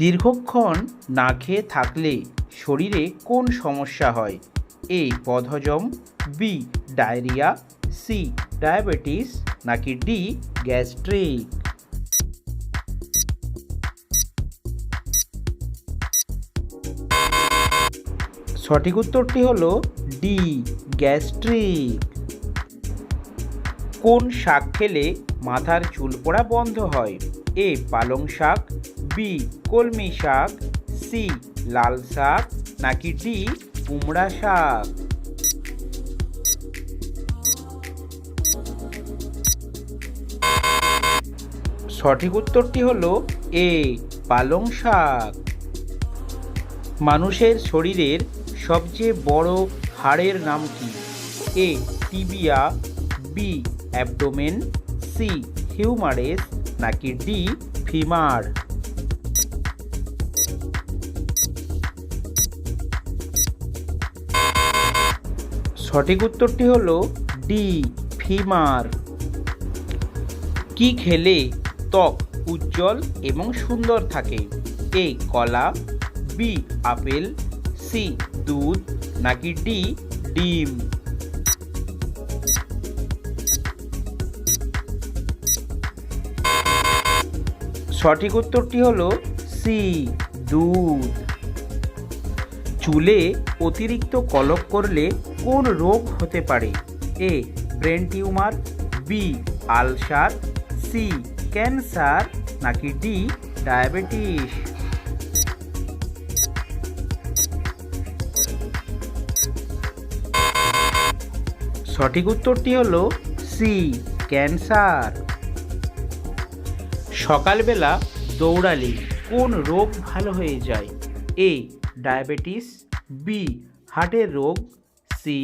দীর্ঘক্ষণ না খেয়ে থাকলে শরীরে কোন সমস্যা হয়? এ বদহজম, বি ডায়রিয়া, সি ডায়াবেটিস নাকি ডি গ্যাস্ট্রিক? সঠিক উত্তরটি হলো ডি গ্যাস্ট্রিক। কোন শাক খেলে মাথার চুল পড়া বন্ধ হয়? এ পালং শাক, বি কলমি শাক, সি লাল শাক নাকি ডি কুমড়া শাক? সঠিক উত্তরটি হলো এ পালং শাক। মানুষের শরীরের সবচেয়ে বড় হাড়ের নাম কি? এ টিবিয়া, বি অ্যাবডোমেন, সি হিউমারেস নাকি ডি ফিমার? সঠিক উত্তরটি হলো ডি ফিমার। কি খেলে ত্বক উজ্জ্বল এবং সুন্দর থাকে? এ কলা, বি আপেল, সি দুধ নাকি ডি ডিম? সঠিক উত্তরটি হলো সি দুধ। চুলে অতিরিক্ত কলপ করলে কোন রোগ হতে পারে? A brain tumour, B ulcer, C cancer নাকি ডি ডায়াবেটিস? সঠিক উত্তরটি হলো সি ক্যান্সার। সকালবেলা দৌড়ালে কোন রোগ ভালো হয়ে যায়? এ ডায়াবেটিস, বি হার্টের রোগ, সি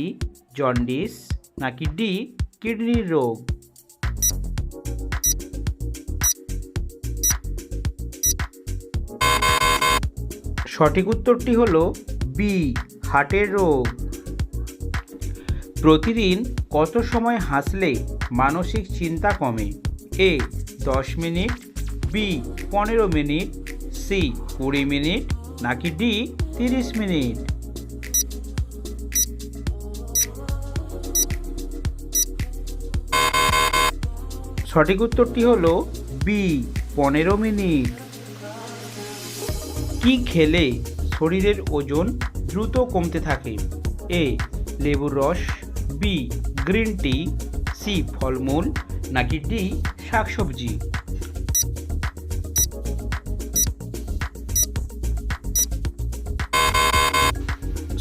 জন্ডিস নাকি ডি কিডনির রোগ? সঠিক উত্তরটি হলো বি হার্টের রোগ। প্রতিদিন কত সময় হাসলে মানসিক চিন্তা কমে? A 10 minute, B 15 minute, C 20 minute নাকি ডি 30 মিনিট? সঠিক উত্তরটি হলো বি 15 মিনিট। কি খেলে শরীরের ওজন দ্রুত কমতে থাকে? এ লেবুর রস, বি গ্রিন টি, সি ফলমূল নাকি ডি শাকসবজি?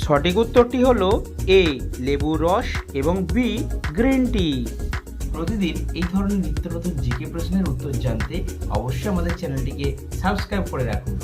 সঠিক উত্তরটি হলো এ লেবুর রস এবং বি গ্রিন টি। প্রতিদিন এই ধরনের নিত্য নতুন জিকে প্রশ্নের উত্তর জানতে অবশ্যই আমাদের চ্যানেলটিকে সাবস্ক্রাইব করে রাখুন।